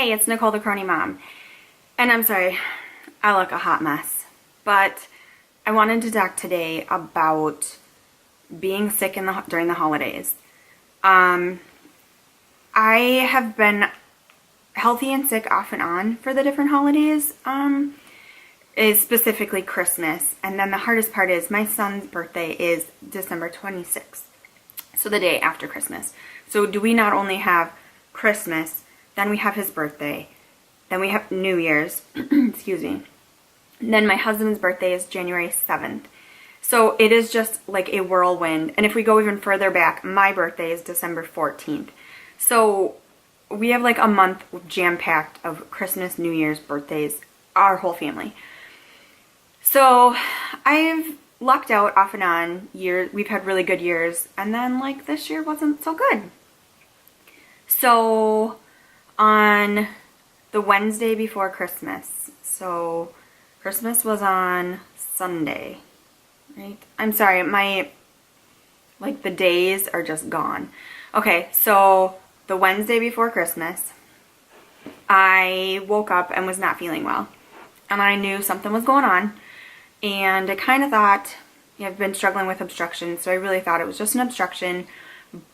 Hey, it's Nicole, the Crony Mom. And I'm sorry, I look a hot mess. But I wanted to talk today about being sick during the holidays. I have been healthy and sick off and on for the different holidays, is specifically Christmas. And then the hardest part is my son's birthday is December 26th, so the day after Christmas. So do we not only have Christmas, then we have his birthday, then we have New Year's, excuse me. And then my husband's birthday is January 7th. So it is just like a whirlwind. And if we go even further back, my birthday is December 14th. So we have like a month jam-packed of Christmas, New Year's, birthdays, our whole family. So I've lucked out off and on years. We've had really good years. And then like this year wasn't so good. So on the Wednesday before Christmas, so Christmas was on Sunday, right? I'm sorry, the days are just gone. Okay, so the Wednesday before Christmas, I woke up and was not feeling well. And I knew something was going on. And I kind of thought, I've been struggling with obstruction, so I really thought it was just an obstruction.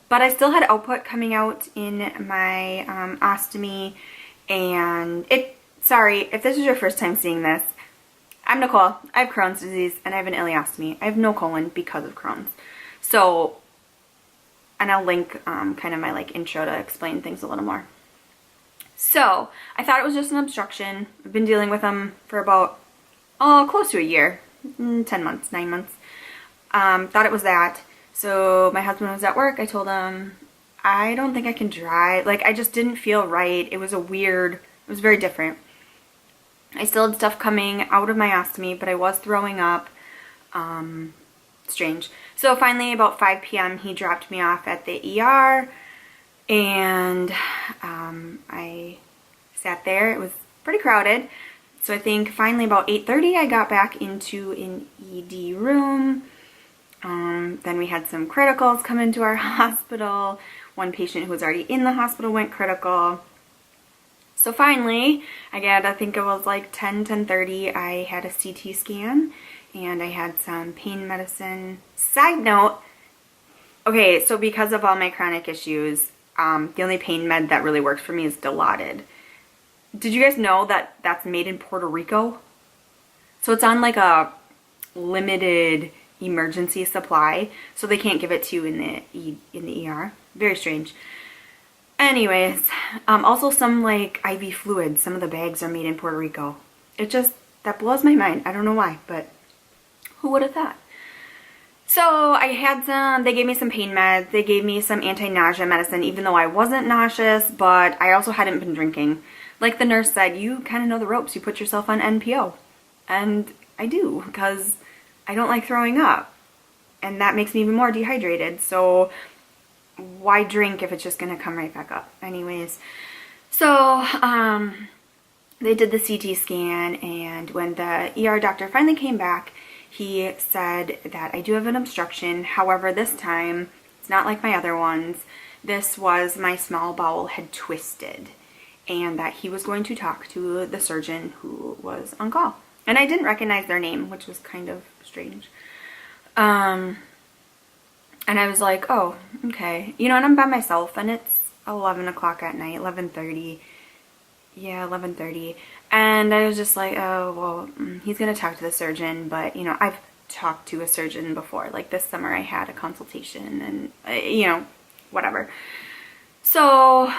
But I still had output coming out in my ostomy. And sorry, if this is your first time seeing this, I'm Nicole. I have Crohn's disease and I have an ileostomy. I have no colon because of Crohn's. So, and I'll link kind of my intro to explain things a little more. So, I thought it was just an obstruction. I've been dealing with them for about, close to a year. 10 months, 9 months. Thought it was that. So, my husband was at work. I told him, I don't think I can drive. I just didn't feel right. It was it was very different. I still had stuff coming out of my ostomy, but I was throwing up. Strange. So finally, about 5 p.m., he dropped me off at the ER, and I sat there. It was pretty crowded. So I think finally about 8:30, I got back into an ED room. Then we had some criticals come into our hospital. One patient who was already in the hospital went critical. So finally, I think it was 10:30, I had a CT scan and I had some pain medicine. Side note, okay, so because of all my chronic issues, the only pain med that really works for me is Dilaudid. Did you guys know that that's made in Puerto Rico? So it's on a limited emergency supply, so they can't give it to you in the ER. Very strange. Anyways, also some IV fluids. Some of the bags are made in Puerto Rico. That blows my mind. I don't know why, but who would have thought? So I had they gave me some pain meds. They gave me some anti-nausea medicine, even though I wasn't nauseous, but I also hadn't been drinking. Like the nurse said, you kind of know the ropes. You put yourself on NPO. And I do, because I don't like throwing up. And that makes me even more dehydrated. So why drink if it's just going to come right back up? Anyways, so they did the CT scan, and when the ER doctor finally came back, he said that I do have an obstruction. However, this time, it's not like my other ones. This was my small bowel had twisted, and that he was going to talk to the surgeon who was on call. And I didn't recognize their name, which was kind of strange. And I was like, oh, okay. And I'm by myself, and it's 11 o'clock at night, 11:30. Yeah, 11:30. And I was just like, oh, well, he's going to talk to the surgeon, but, I've talked to a surgeon before. This summer I had a consultation and, whatever. So,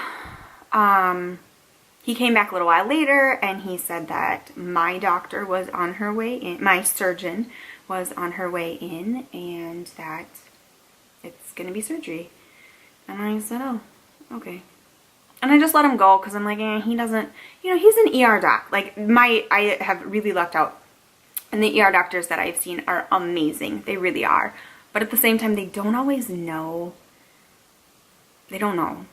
he came back a little while later, and he said that my doctor was on her way in, my surgeon was on her way in, and that it's going to be surgery. And I said, oh, okay. And I just let him go, because I'm like, he doesn't, he's an ER doc. I have really lucked out. And the ER doctors that I've seen are amazing. They really are. But at the same time, they don't always know. They don't know.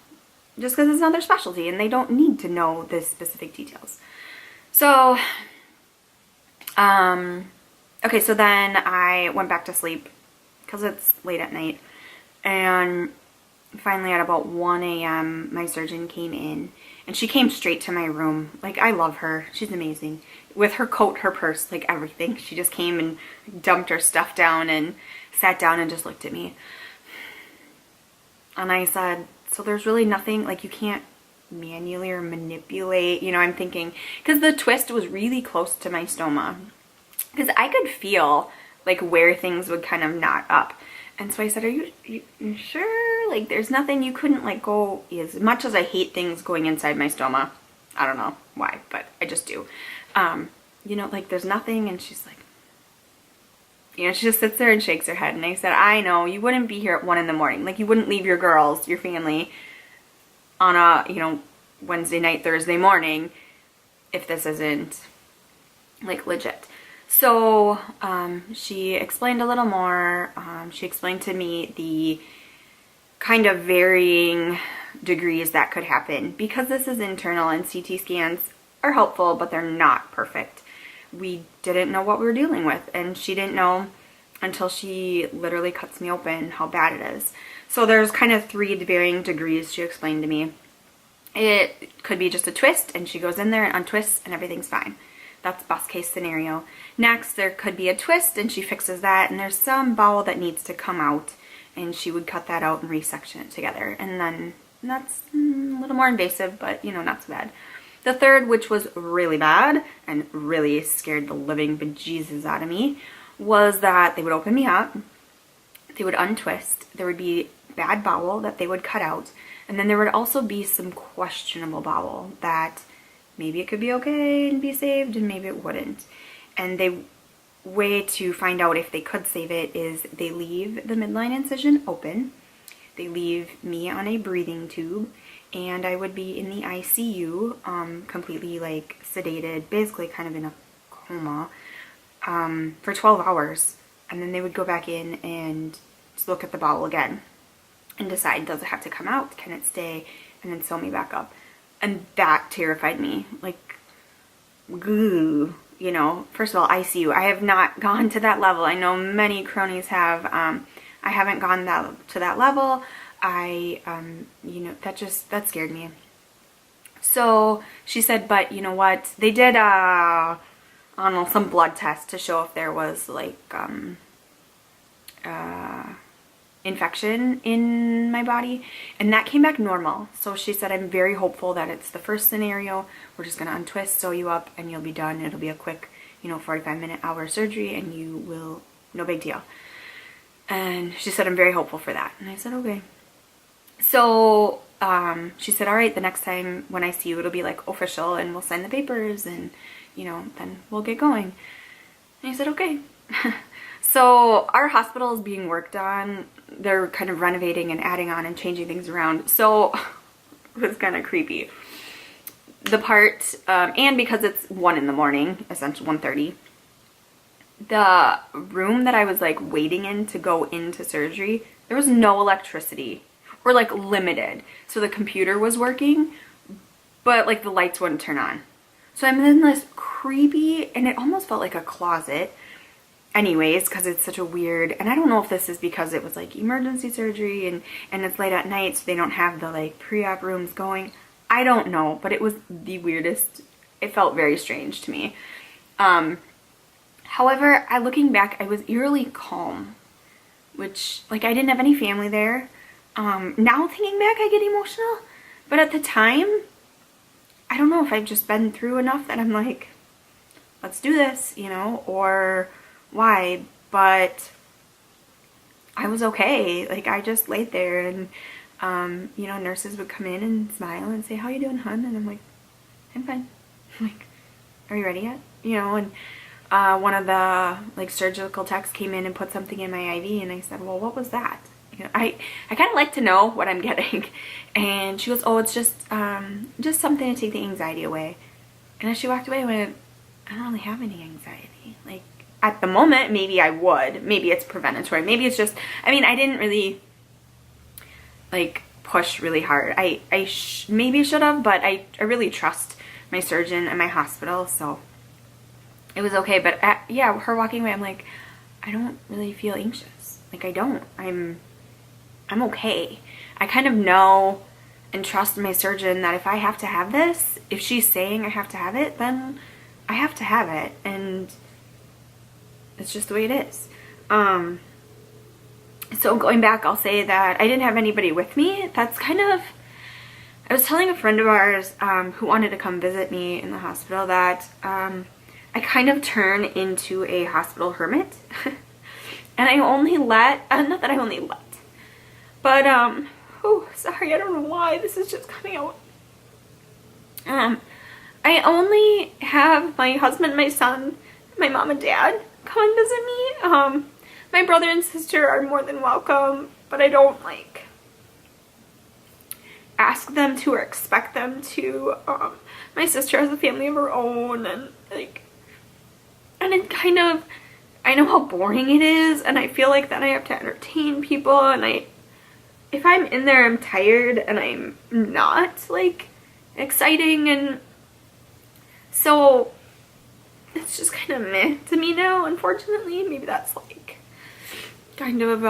Just because it's not their specialty, and they don't need to know the specific details. So, okay, so then I went back to sleep, because it's late at night. And finally at about 1 a.m. my surgeon came in, And she came straight to my room. Like, I love her. She's amazing. With her coat, her purse, like everything. She just came and dumped her stuff down and sat down and just looked at me. And I said, so there's really nothing, like you can't manually or manipulate, you know, I'm thinking, because the twist was really close to my stoma. Because I could feel like where things would kind of knot up. And so I said, are you sure? Like there's nothing, you couldn't like go, as much as I hate things going inside my stoma. I don't know why, but I just do. You know, like there's nothing. And she's like, you know, she just sits there and shakes her head. And I said, I know, you wouldn't be here at 1 a.m. Like you wouldn't leave your girls, your family on a, you know, Wednesday night, Thursday morning if this isn't like legit. So she explained a little more. She explained to me the kind of varying degrees that could happen because this is internal and CT scans are helpful, but they're not perfect. We didn't know what we were dealing with, and she didn't know until she literally cuts me open how bad it is. So there's kind of 3 varying degrees she explained to me. It could be just a twist and she goes in there and untwists and everything's fine. That's best case scenario. Next, there could be a twist and she fixes that and there's some bowel that needs to come out and she would cut that out and resection it together. And then that's a little more invasive, but you know, not so bad. The third, which was really bad and really scared the living bejesus out of me, was that they would open me up, they would untwist, there would be bad bowel that they would cut out, and then there would also be some questionable bowel that maybe it could be okay and be saved and maybe it wouldn't. And the way to find out if they could save it is they leave the midline incision open, they leave me on a breathing tube, and I would be in the ICU, completely like sedated, basically kind of in a coma, for 12 hours. And then they would go back in and just look at the bowel again and decide, does it have to come out? Can it stay? And then sew me back up. And that terrified me. Like, goo, you know, first of all, ICU. I have not gone to that level. I know many cronies have. I haven't gone to that level. You know, that scared me. So she said, but you know what? They did, I don't know, some blood test to show if there was like, infection in my body, and that came back normal. So she said, I'm very hopeful that it's the first scenario. We're just going to untwist, sew you up, and you'll be done. It'll be a quick, you know, 45-minute hour surgery, and you will, no big deal. And she said, I'm very hopeful for that. And I said, okay. So she said, all right, the next time when I see you, it'll be like official, and we'll sign the papers, and, you know, then we'll get going. And I said, okay. So our hospital is being worked on. They're kind of renovating and adding on and changing things around. So it was kind of creepy. The part, and because it's 1 a.m, essentially 1:30, the room that I was like waiting in to go into surgery, there was no electricity, or like limited. So the computer was working, but like the lights wouldn't turn on. So I'm in this creepy, and it almost felt like a closet. Anyways, because it's such a weird, and I don't know if this is because it was like emergency surgery and it's late at night, so they don't have the like pre-op rooms going. I don't know, but it was the weirdest. It felt very strange to me. However, looking back, I was eerily calm, which, like, I didn't have any family there. Now thinking back, I get emotional, but at the time, I don't know if I've just been through enough that I'm like, let's do this, you know, or why, but I was okay. Like, I just laid there, and you know, nurses would come in and smile and say, how you doing, hun? And I'm like, I'm fine. I'm like, are you ready yet? You know, and one of the like surgical techs came in and put something in my IV, and I said, well, what was that? You know, I kind of like to know what I'm getting. And she goes, oh, it's just something to take the anxiety away. And as she walked away, I went, I don't really have any anxiety. Like, at the moment, maybe I would. Maybe it's preventatory. Maybe it's just, I mean, I didn't really, like, push really hard. I maybe should have, but I really trust my surgeon and my hospital, so it was okay. But yeah, her walking away, I'm like, I don't really feel anxious. Like, I don't. I'm okay. I kind of know and trust my surgeon that if I have to have this, if she's saying I have to have it, then I have to have it, and it's just the way it is. So going back, I'll say that I didn't have anybody with me. That's kind of, I was telling a friend of ours who wanted to come visit me in the hospital that I kind of turn into a hospital hermit. And I only let, not that I only let, but, oh, sorry, I don't know why this is just coming out. I only have my husband, my son, my mom and dad come and visit me. My brother and sister are more than welcome, but I don't, like, ask them to or expect them to. My sister has a family of her own, and, like, and it kind of, I know how boring it is, and I feel like that I have to entertain people, and if I'm in there, I'm tired, and I'm not, like, exciting, and so it's just kind of meh to me now, unfortunately. Maybe that's, like, kind of,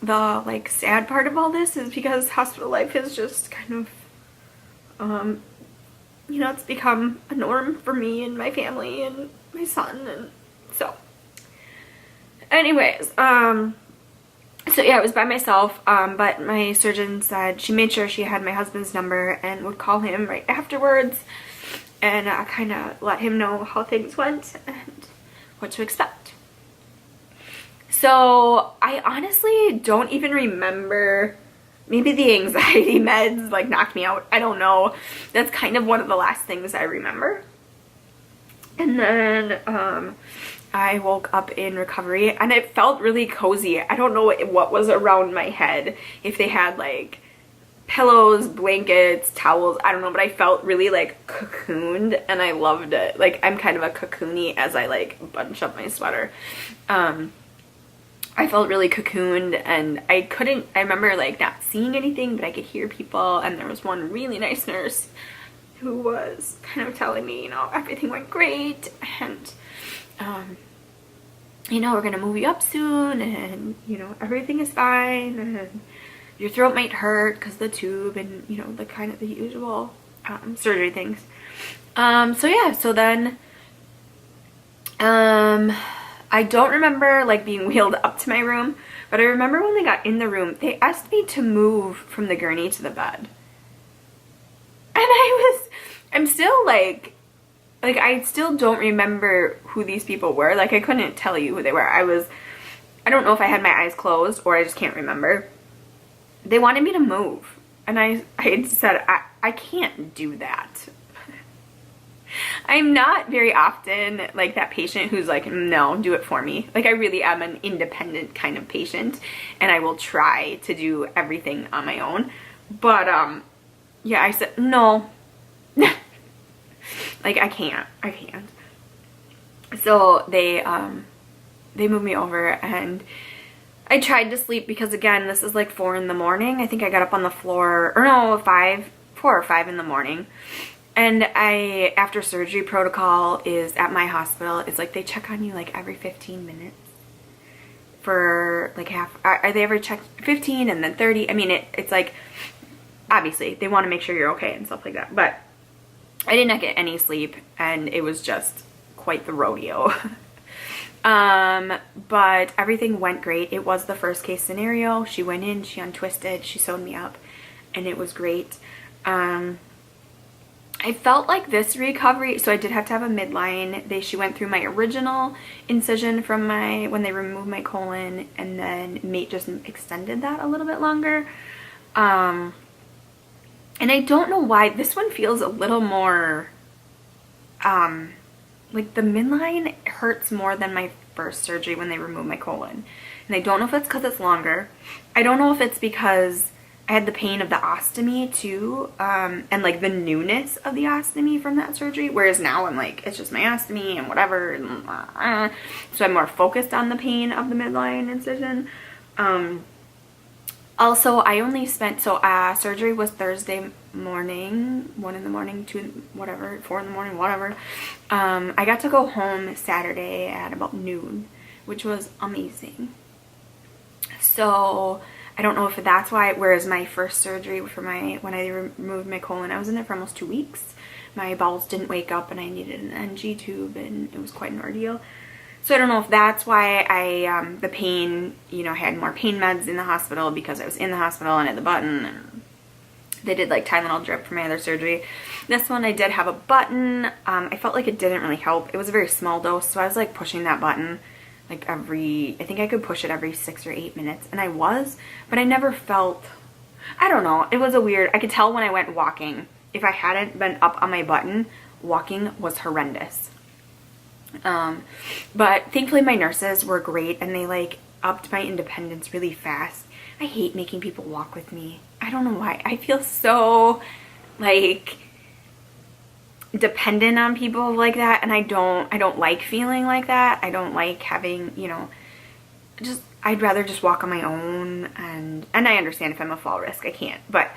the, like, sad part of all this is because hospital life is just kind of, you know, it's become a norm for me and my family and my son, and so anyways, so yeah, I was by myself, but my surgeon said she made sure she had my husband's number and would call him right afterwards, and kind of let him know how things went and what to expect. So I honestly don't even remember. Maybe the anxiety meds, like, knocked me out. I don't know. That's kind of one of the last things I remember. And then I woke up in recovery, and it felt really cozy. I don't know what was around my head. If they had, like, pillows, blankets, towels, I don't know. But I felt really, like, cocooned, and I loved it. Like, I'm kind of a cocoony as I, like, bunch up my sweater. I felt really cocooned, and I remember, like, not seeing anything, but I could hear people, and there was one really nice nurse who was kind of telling me, you know, everything went great, and, you know, we're gonna move you up soon, and, you know, everything is fine, and your throat might hurt because the tube, and, you know, the kind of the usual, surgery things. So yeah, so then, I don't remember, like, being wheeled up to my room, but I remember when they got in the room, they asked me to move from the gurney to the bed. And I'm still, like, I still don't remember who these people were. Like, I couldn't tell you who they were. I don't know if I had my eyes closed or I just can't remember. They wanted me to move. And I said, I can't do that. I'm not very often like that patient who's like, no, do it for me. Like, I really am an independent kind of patient, and I will try to do everything on my own. But, yeah, I said, no. Like, I can't. So they moved me over, and I tried to sleep because, again, this is like 4 in the morning. I think I got up on the floor, or no, 4 or 5 in the morning. And after surgery protocol is at my hospital, it's like they check on you like every 15 minutes for like are they ever checked 15 and then 30? I mean, it's like, obviously they want to make sure you're okay and stuff like that. But I did not get any sleep, and it was just quite the rodeo. But everything went great. It was the first case scenario. She went in, she untwisted, she sewed me up, and it was great. I felt like this recovery, so I did have to have a midline. She went through my original incision from when they removed my colon, and then just extended that a little bit longer. And I don't know why this one feels a little more, like the midline hurts more than my first surgery when they removed my colon. And I don't know if it's because it's longer. I don't know if it's because I had the pain of the ostomy too, and like the newness of the ostomy from that surgery, whereas now I'm like, it's just my ostomy and whatever, and, so I'm more focused on the pain of the midline incision. Also, I only spent, surgery was Thursday morning, 1 in the morning, 2, whatever, 4 in the morning, whatever. I got to go home Saturday at about noon, which was amazing. So I don't know if that's why, whereas my first surgery for when I removed my colon, I was in there for almost 2 weeks. My bowels didn't wake up and I needed an NG tube, and it was quite an ordeal. So I don't know if that's why the pain, you know, had more pain meds in the hospital because I was in the hospital and had the button, and they did like Tylenol drip for my other surgery. This one I did have a button. I felt like it didn't really help. It was a very small dose, so I was like pushing that button like I think I could push it every 6 or 8 minutes, and I was, but I never felt, I don't know, it was a weird, I could tell when I went walking, if I hadn't been up on my button, walking was horrendous. But thankfully my nurses were great, and they like upped my independence really fast. I hate making people walk with me. I don't know why. I feel so like dependent on people like that, and I don't like feeling like that. I don't like having, you know, just, I'd rather just walk on my own, and I understand if I'm a fall risk, I can't, but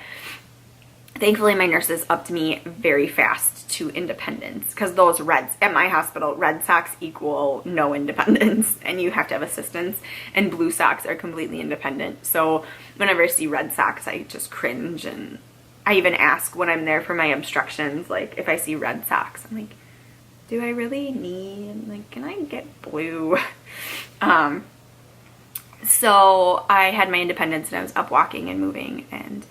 thankfully my nurses upped me very fast to independence, because those reds at my hospital, red socks equal no independence, and you have to have assistance, and blue socks are completely independent. So whenever I see red socks, I just cringe, and I even ask when I'm there for my obstructions, like if I see red socks, I'm like, do I really need, like, can I get blue? So I had my independence, and I was up walking and moving, and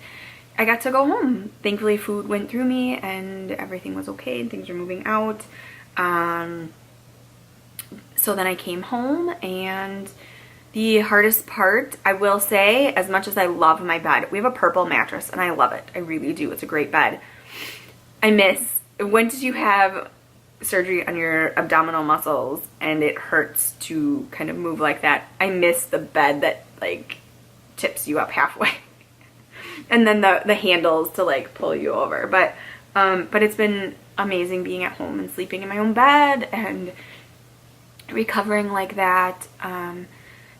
I got to go home. Thankfully food went through me and everything was okay and things were moving out. So then I came home, and the hardest part, I will say, as much as I love my bed, we have a purple mattress and I love it. I really do. It's a great bed. I miss, when did you have surgery on your abdominal muscles and it hurts to kind of move like that? I miss the bed that like tips you up halfway. And then the handles to like pull you over. But it's been amazing being at home and sleeping in my own bed and recovering like that.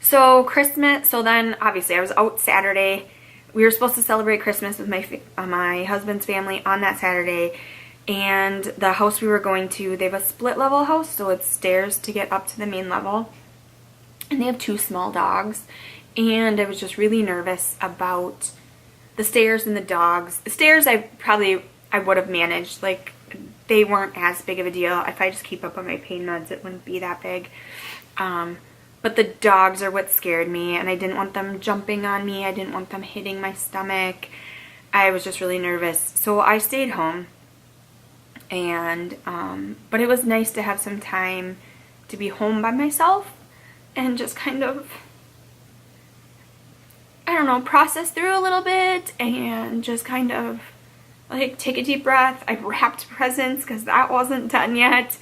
So Christmas, so then obviously I was out Saturday. We were supposed to celebrate Christmas with my husband's family on that Saturday. And the house we were going to, they have a split level house, so it's stairs to get up to the main level. And they have 2 small dogs. And I was just really nervous about the stairs and the dogs. The stairs I would have managed. Like, they weren't as big of a deal. If I just keep up on my pain meds, it wouldn't be that big. But the dogs are what scared me, and I didn't want them jumping on me. I didn't want them hitting my stomach. I was just really nervous. So I stayed home. And, but it was nice to have some time to be home by myself and just kind of, I don't know, process through a little bit and just kind of like take a deep breath. I wrapped presents because that wasn't done yet.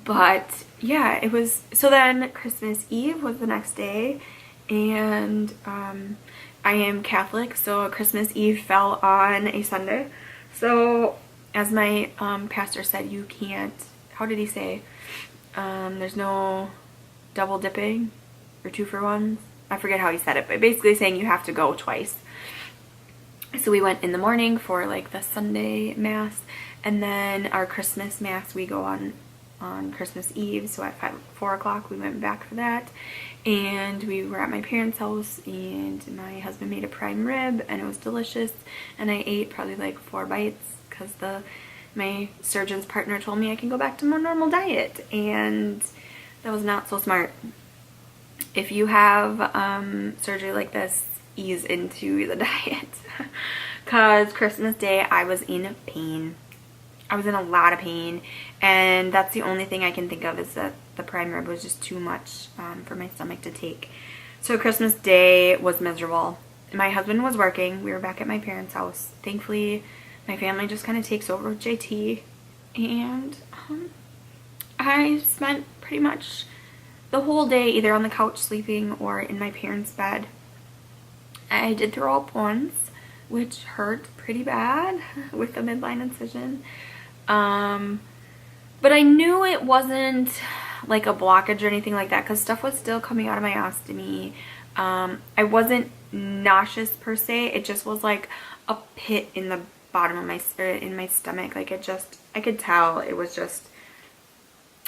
But yeah, it was, so then Christmas Eve was the next day, and I am Catholic, so Christmas Eve fell on a Sunday. So as my pastor said, you can't, how did he say, there's no double dipping or 2 for 1. I forget how he said it, but basically saying you have to go twice. So we went in the morning for like the Sunday mass, and then our Christmas mass we go on Christmas Eve. So at 4 o'clock we went back for that, and we were at my parents' house, and my husband made a prime rib, and it was delicious, and I ate probably like 4 bites because my surgeon's partner told me I can go back to my normal diet, and that was not so smart. If you have surgery like this, ease into the diet, because Christmas Day I was in pain. I was in a lot of pain, and that's the only thing I can think of, is that the prime rib was just too much for my stomach to take. So Christmas Day was miserable. My husband was working. We were back at my parents' house. Thankfully, my family just kind of takes over with JT, and I spent pretty much the whole day either on the couch sleeping or in my parents' bed. I did throw up once, which hurt pretty bad with the midline incision. But I knew it wasn't like a blockage or anything like that, because stuff was still coming out of my ostomy. I wasn't nauseous per se. It just was like a pit in the bottom of in my stomach. Like it just, I could tell it was just,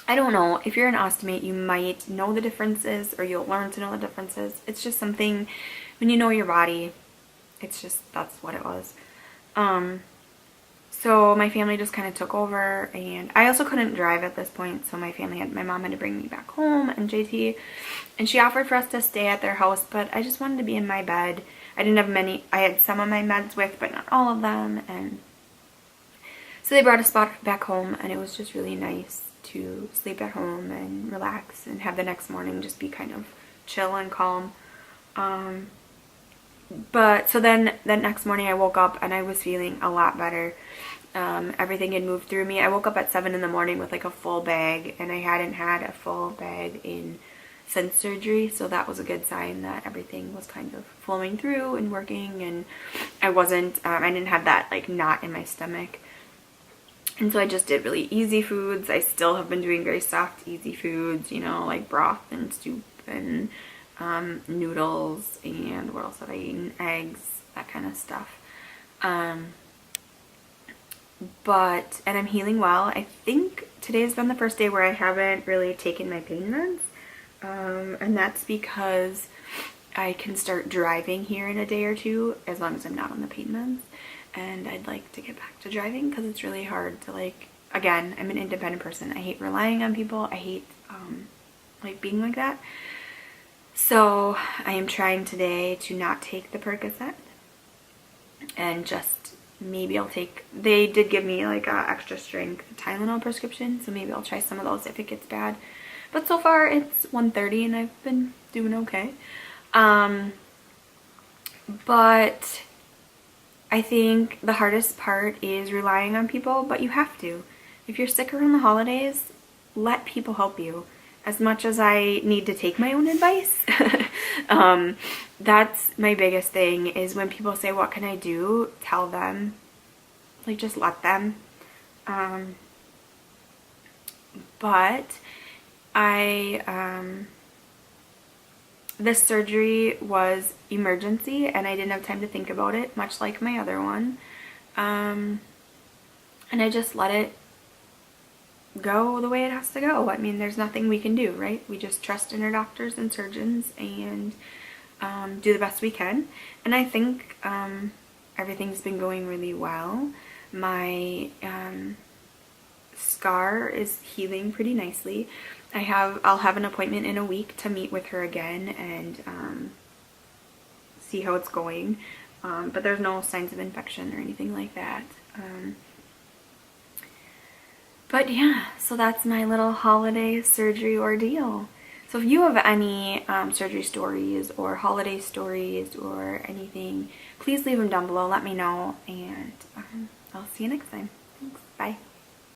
I don't know, if you're an ostomate, you might know the differences, or you'll learn to know the differences. It's just something, when you know your body, it's just, that's what it was. So my family just kind of took over, and I also couldn't drive at this point, so my mom had to bring me back home, and JT, and she offered for us to stay at their house, but I just wanted to be in my bed. I didn't have many, I had some of my meds with, but not all of them, and so they brought us back home, and it was just really nice to sleep at home and relax and have the next morning just be kind of chill and calm. But so then that next morning I woke up and I was feeling a lot better. Everything had moved through me. I woke up at 7 in the morning with like a full bag, and I hadn't had a full bag since surgery, so that was a good sign that everything was kind of flowing through and working, and I didn't have that like knot in my stomach. And so I just did really easy foods. I still have been doing very soft, easy foods, you know, like broth and soup and noodles, and what else have I eaten? Eggs, that kind of stuff. And I'm healing well. I think today's been the first day where I haven't really taken my pain meds. And that's because I can start driving here in a day or two, as long as I'm not on the pain meds. And I'd like to get back to driving because it's really hard to, like, again, I'm an independent person. I hate relying on people. I hate like being like that. So I am trying today to not take the Percocet, and just maybe I'll take, they did give me like a extra strength Tylenol prescription, so maybe I'll try some of those if it gets bad. But so far it's 1:30 and I've been doing okay. But I think the hardest part is relying on people, but you have to. If you're sick around the holidays, let people help you. As much as I need to take my own advice, that's my biggest thing, is when people say, what can I do? Tell them. Like, just let them. But this surgery was emergency, and I didn't have time to think about it, much like my other one. And I just let it go the way it has to go. I mean, there's nothing we can do, right? We just trust in our doctors and surgeons and do the best we can. And I think everything's been going really well. My scar is healing pretty nicely. I'll have an appointment in a week to meet with her again and see how it's going. But there's no signs of infection or anything like that. But yeah, so that's my little holiday surgery ordeal. So if you have any surgery stories or holiday stories or anything, please leave them down below. Let me know, and I'll see you next time. Thanks. Bye.